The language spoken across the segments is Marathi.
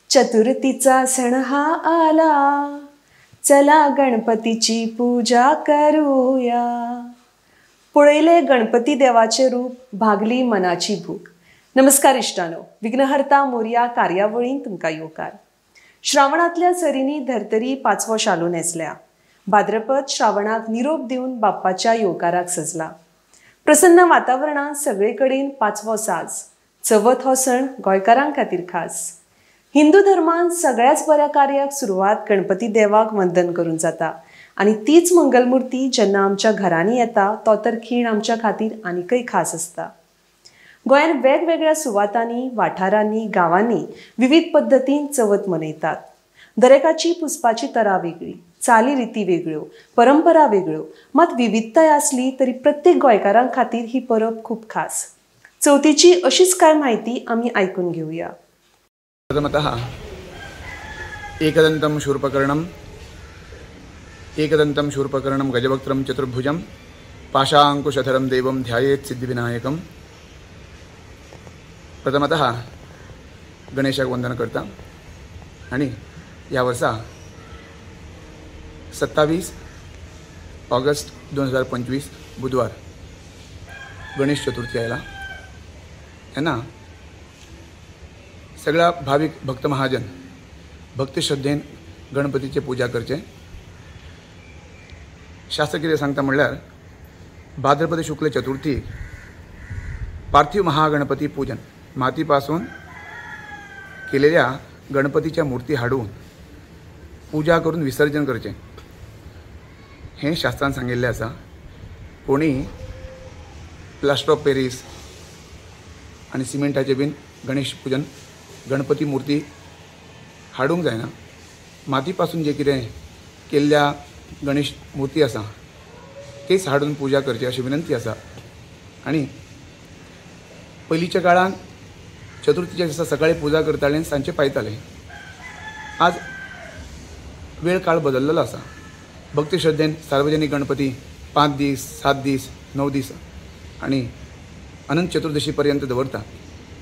चतुर्थीचा सण हा आला, चला गणपतीची पूजा करूया. पळयले गणपती देवाचे रूप, भागली मनाची भूक. नमस्कार इष्टानो, विघ्नहर्ता मोरया कार्यावळीन तुमकां येवकार. श्रावणातल्या सरींनी धर्तरी पाचवो शालू नेसल्या. भाद्रपद श्रावणाक निरोप दिवन बाप्पाच्या येवकाराक सजला. प्रसन्न वातावरणात सगळेकडेन पाचवो साज. चवथ हो सण गोंयकारांक खातीर खास. हिंदू धर्मान सगळ्याच बऱ्या कार्याक सुरवात गणपती देवाक वंदन करून जाता आणि तीच मंगलमूर्ती जेन्ना आमच्या घरांनी येता तो तर खीण आमच्या खातीर आनीकय खास असता. गोंयान वेगवेगळ्या सुवातांनी, वाठारांनी, गांवांनी विविध पद्दतीन चवथ मनयतात. दरेकाची पुसपाची तरा वेगळी, चाली रिती वेगळ्यो, परंपरा वेगळ्यो, मात विविधताय असली तरी प्रत्येक गोंयकारां खातीर ही परब खूप खास. चवथीची अशीच काय माहिती आम्ही ऐकून घेऊया. प्रथमतः एकदन्तं शूर्पकर्णं गजवक्त्रं चतुर्भुजं पाशाङ्कुशधरं देवं ध्यायेत् सिद्धिविनायकं. प्रथमतः गणेशाक वंदन करता आणि या वर्सा 27 ऑगस्ट 2025 बुधवार गणेश चतुर्थी आयला. तेन्ना सगळ्या भाविक भक्त महाजन भक्ती श्रद्धेन गणपतीचे पूजा करचे. शास्त्र कितें सांगता म्हणल्यार भाद्रपद शुक्ल चतुर्थीक पार्थिव महागणपती पूजन, मातीपासून केलेल्या गणपतीच्या मूर्ती हाडून पूजा करून विसर्जन करचें हें शास्त्रान सांगिल्लें आसा. कोणी प्लास्टर ऑफ पॅरिस आनी सिमेंटाचें बीन गणेश पूजन गणपती मूर्ती हाडूंक जायना. मातीपासून जे कितें केल्ल्या गणेश मूर्ती आसा तेच हाडून पूजा करची अशी विनंती आसा. आणि पयलींच्या काळान चतुर्थीच्या दिसा सकाळी पूजा करताले, सांजचे पायताले. आज वेळ काळ बदललेलो आसा. भक्ती श्रद्धेन सार्वजनीक गणपती 5 दीस, 7 दीस, 9 दीस आणि अनंत चतुर्दशी पर्यंत दवरता.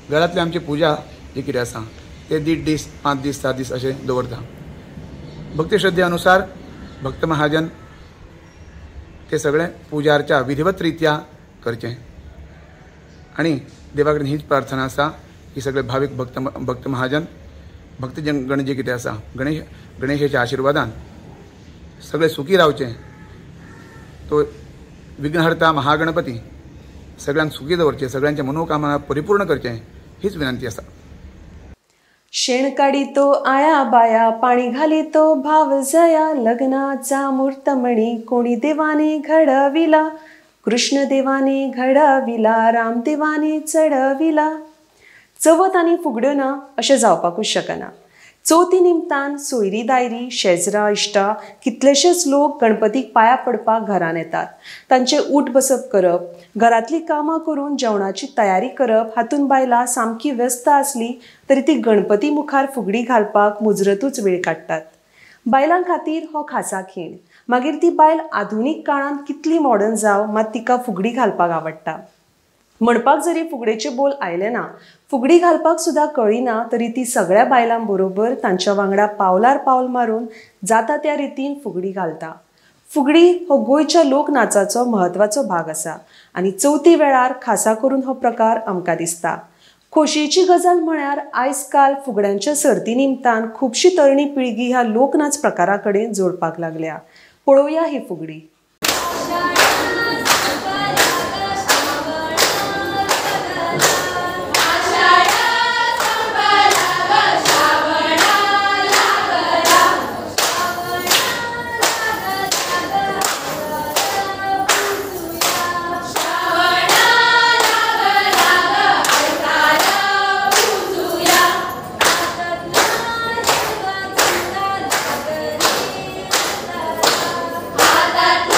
घरांतली आमची पूजा जी कितें आसा ते 1.5 दीस, 5 दीस, 7 दीस अशें दवरता. भक्ती श्रद्धे अनुसार भक्त महाजन ते सगळें पुजा अर्चा विधिवत रित्या करचें. आणि देवा कडेन हीच प्रार्थना आसा की सगळे भाविक भक्त महाजन भक्तजन गण जे कितें आसा गणेशाच्या आशिर्वादान सगळे सुखी रावचे. तो विघ्नहर्ता महागणपती सगळ्यांक सुखी दवरचे, सगळ्यांच्या मनोकामना परिपूर्ण करचे हीच विनंती आसा. शेण काढितो आया बाया, पाणी घालितो भाव जया, लग्नाचा मुहूर्तमणी कोणी देवाने घडविला, कृष्ण देवाने घडविला, रामदेवाने चढविला. चवथ आनी फुगड्यो ना अशें जावपाकूच शकना. चवथी निमतान सोयरी दायरी, शेजरा इश्टा कितलेशेच लोक गणपतीक पाया पडपाक घरान येतात. तांचे उठ बसप करप, घरातली कामां करून जेवणाची तयारी करप हातून बायलां सामकी व्यस्त आसली तरी ती गणपती मुखार फुगडी घालपाक मुजरतूच वेळ काडटात. बायलां खातीर हो खासा खीण. मागीर ती बायल आधुनीक काळांत कितली मॉडर्न जाव, मात तिका फुगडी घालपाक आवडटा. म्हणपाक जरी फुगडेचे बोल आयले ना, फुगडी घालपाक सुद्धा कळिना तरी ती सगळ्या बायलां बरोबर तांच्या वांगडा पावलार पावल मारून जाता त्या रितीन फुगडी घालता. फुगडी हो गोंयच्या लोकनाचाचो म्हत्वाचो भाग आसा आनी चवथी वेळार खासा करून हो प्रकार आमकां दिसता. खोशयेची गजाल म्हळ्यार आयज काल फुगड्यांच्या सर्ती निमतान खुबशी तरणी पिळगी ह्या लोकनाच प्रकारा कडेन जोडपाक लागल्या. पळोवया ही फुगडी. that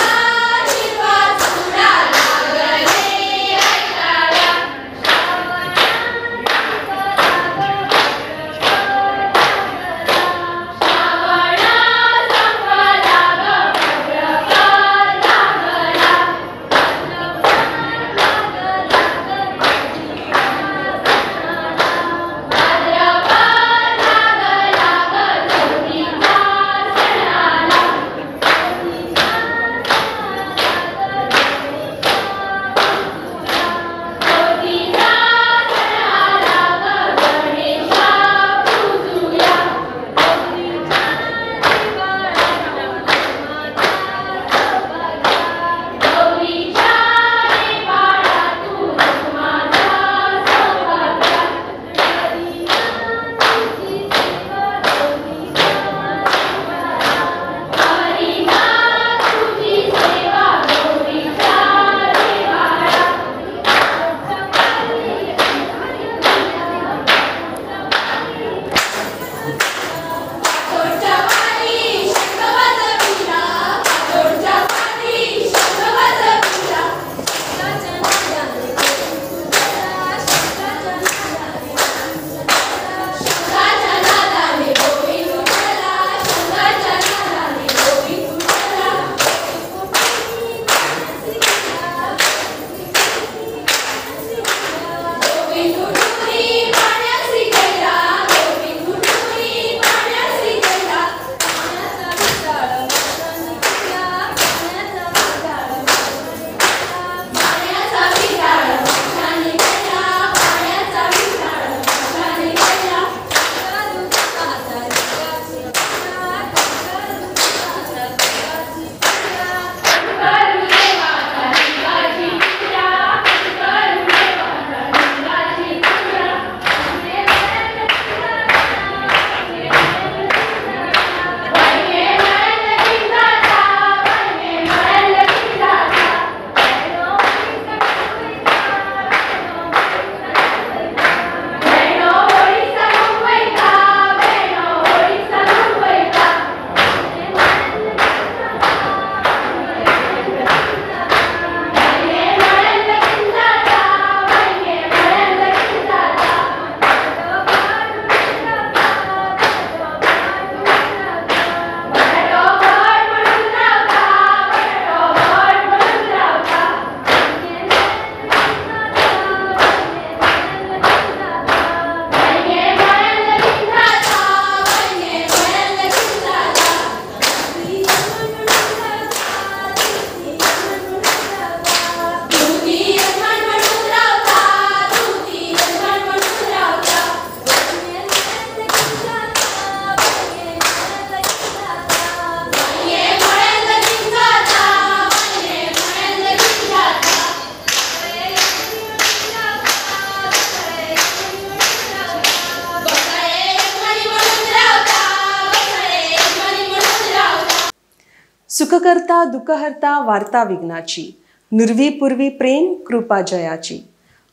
सुखकर्ता दुःखहर्ता वार्ता विघ्नाची, नुरवी पूर्वी प्रेम कृपा जयाची.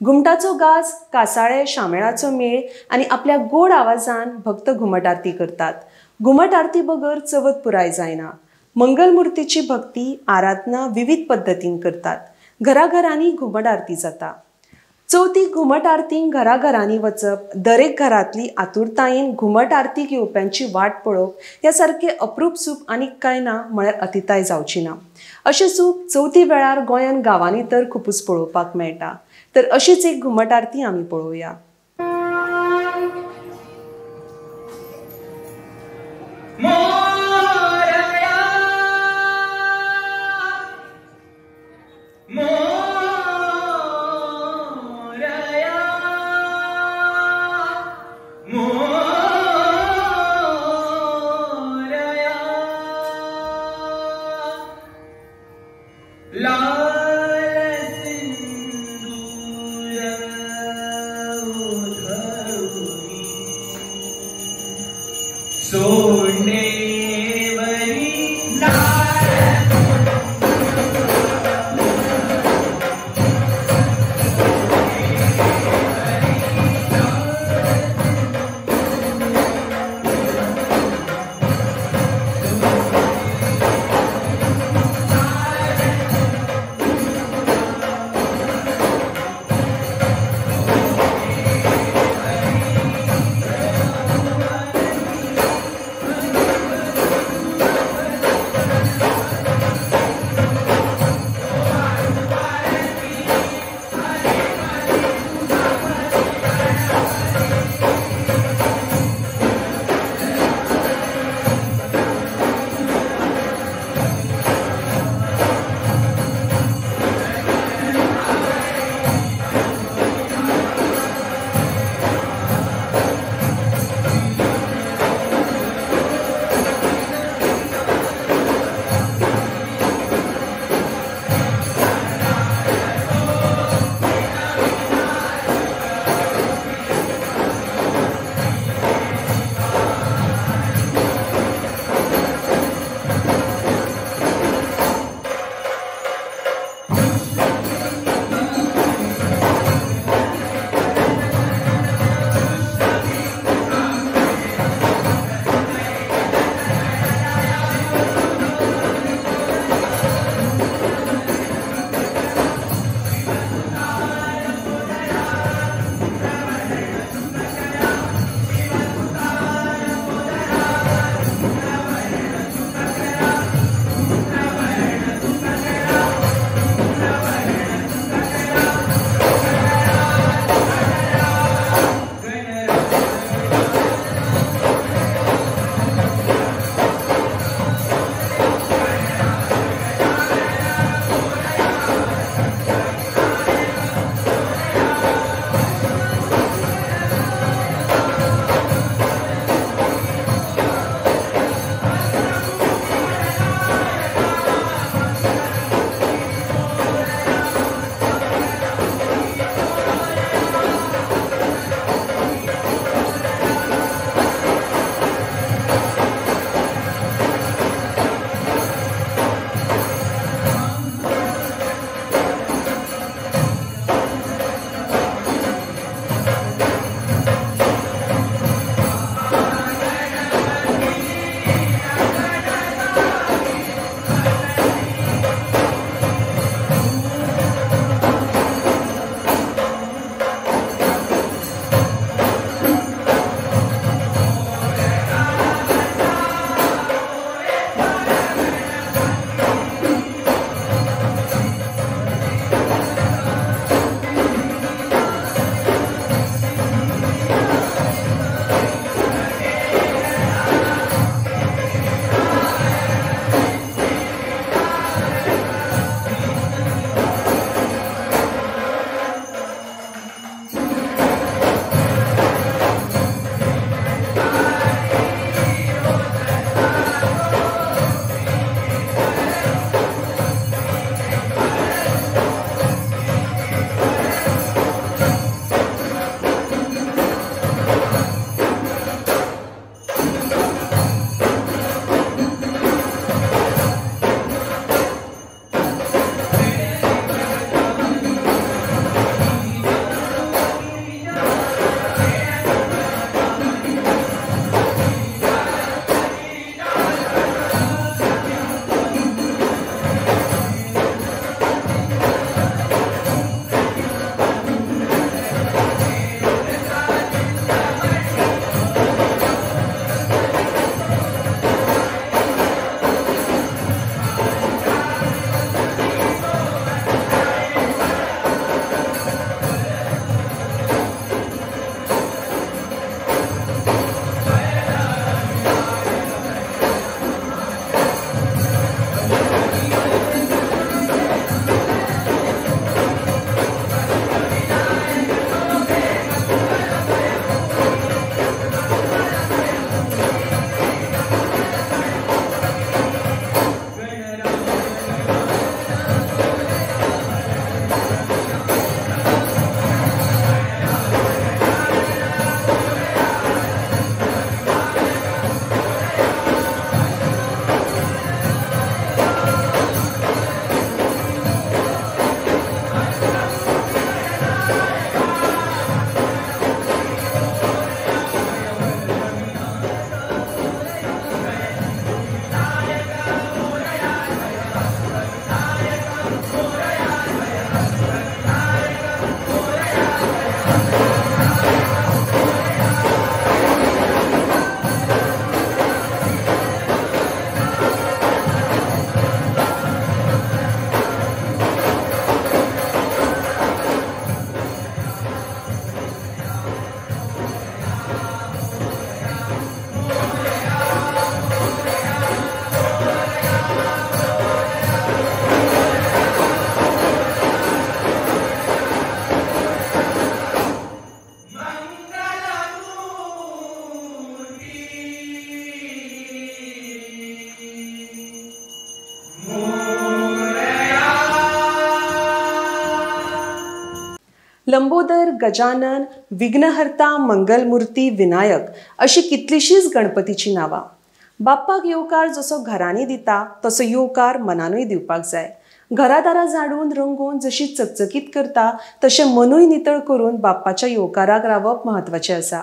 घुमटाचो गाज, कासाळे शामेळाचो मेळ आणि आपल्या गोड आवाजान भक्त घुमट आरती करतात. घुमट आरती बगर चवथ पुराय जायना. मंगलमूर्तीची भक्ती आराधना विविध पद्धतीन करतात. घराघरांनी घुमट आरती जाता. चवथीक घुमट आरतीक घराघरांनी वचप, दरेक घरातली आतुरतायेन घुमट आरतीक येवप्यांची वाट पळोवप ह्या सारखे अप्रूप सूख आनीक कांय ना म्हळ्यार अतिताय जावची ना. अशें सूख चवथी वेळार गोंयान गांवांनी तर खुपूच पळोवपाक मेळटा. तर अशीच एक घुमट आरती आमी पळोवया. लंबोदर, गजानन, विघ्नहर्ता, मंगलमूर्ती, विनायक अशी कितलीशीच गणपतीची नांवां. बाप्पाक येवकार जसो घरांनी दिता तसो येवकार मनानूय दिवपाक जाय. घरादारां झाडून रंगोवन जशी चकचकीत करता तशें मनूय नितळ करून बाप्पाच्या येवकाराक रावप म्हत्वाचें आसा.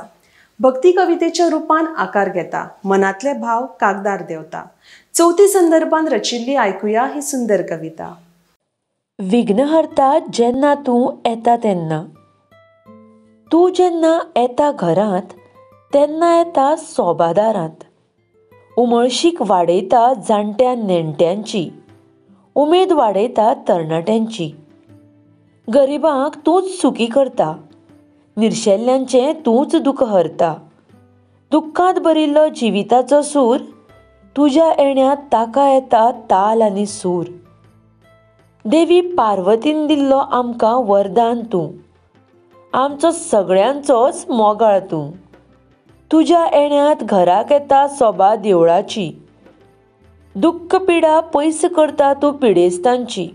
भक्ती कवितेच्या रुपान आकार घेता, मनातले भाव कागदार देंवता. चवथी संदर्भान रचिल्ली आयकुया ही सुंदर कविता. विघ्नहर्ता जेन्ना तूं येता तेन्ना. तूं जेन्ना येता घरांत तेन्ना येता सोबादारांत. उमळशीक वाडयता जाणट्या नेणट्यांची, उमेद वाडयता तरणाट्यांची. गरिबांक तूंच सुखी करता, निर्शेल्ल्यांचें तूंच दूख हरता. दुख्खांत भरिल्लो जिविताचो सूर, तुज्या येण्यात ताका येता ताल आनी सूर. देवी पार्वतीन दिल्लो आमकां वरदान तूं, आमचो सगळ्यांचोच मोगाळ तूं. तुज्या येण्यात घराक येता सोबा देवळाची, दुख्ख पिडा पयस करता तूं पिडेस्तांची.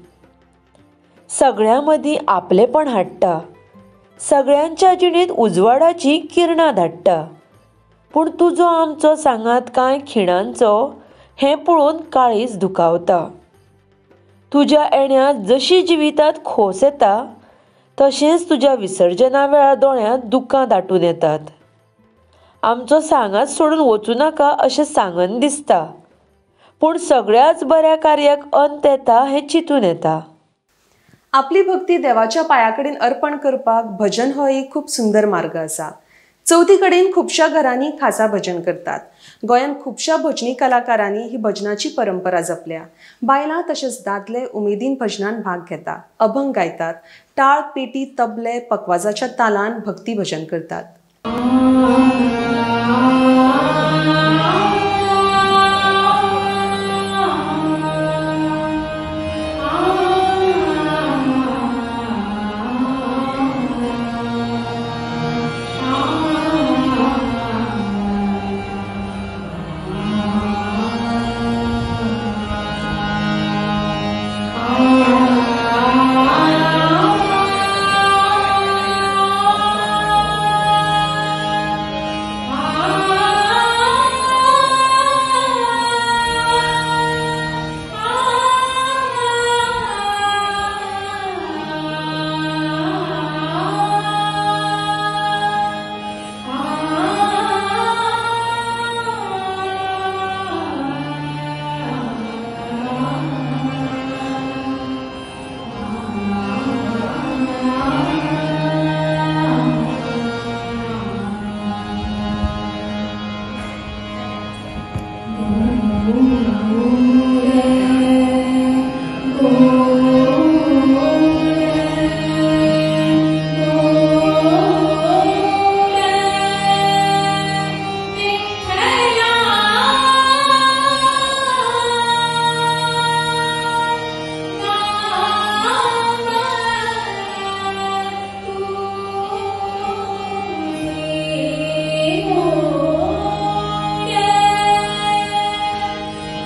सगळ्यां मदीं आपलेपण हाडटा, सगळ्यांच्या जिणेंत उजवाडाची किरणां धाडटा. पूण तुजो आमचो सांगात कांय खिणांचो हें पळोवन काळीज दुखावता. तुज्या येण्यात जशी जिवितांत खोस येता तशेंच तुज्या विसर्जना वेळार दोळ्यांत दुखां दाटून येतात. आमचो सांगात सोडून वचूं नाका अशें सांगन दिसता, पूण सगळ्याच बऱ्या कार्याक अंत येता हें चिंतून येता. आपली भक्ती देवाच्या पांया कडेन अर्पण करपाक भजन हो एक खूब सुंदर मार्ग आसा. चवथी कडेन खुबश्या घरांनी खासा भजन करतात. गोंयांत खुबश्या भजनी कलाकारांनी ही भजनाची परंपरा जपल्या. बायलां तशेंच दादले उमेदीन भजनांत भाग घेतात, अभंग गायतात, टाळ, पेटी, तबले, पकवाजाच्या तालान भक्ती भजन करतात.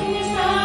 Krishna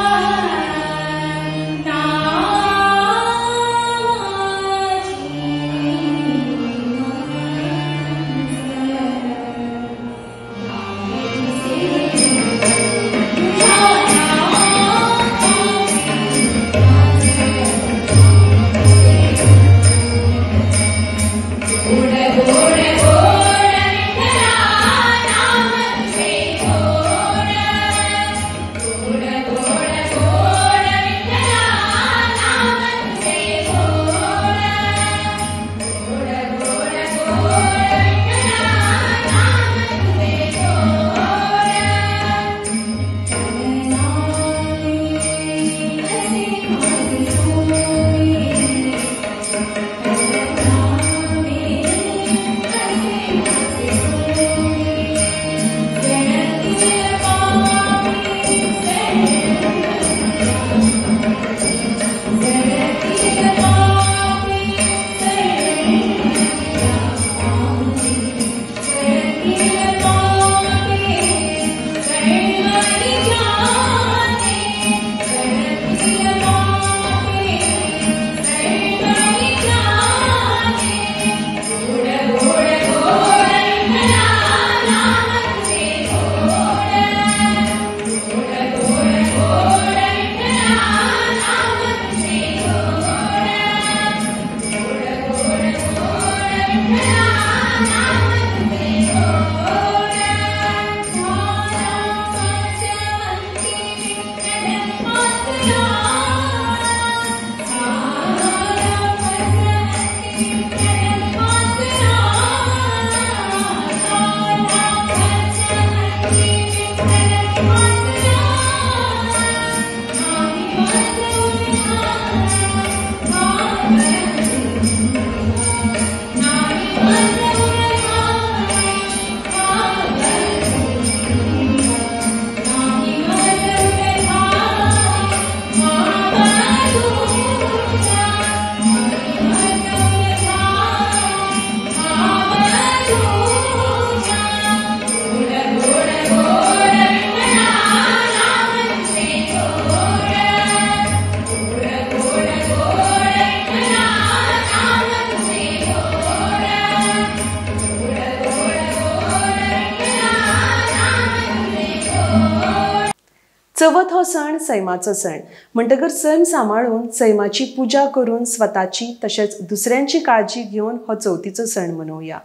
चवथ हो सण सैमाचो सण म्हणटकर सण सांबाळून सैमाची पुजा करून स्वताची तशेंच दुसऱ्यांची काळजी घेवन हो चवथीचो सण मनोवया.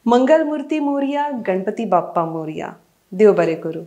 मंगलमूर्ती मोरया, गणपती बाप्पा मोरया. देव बरें करूं.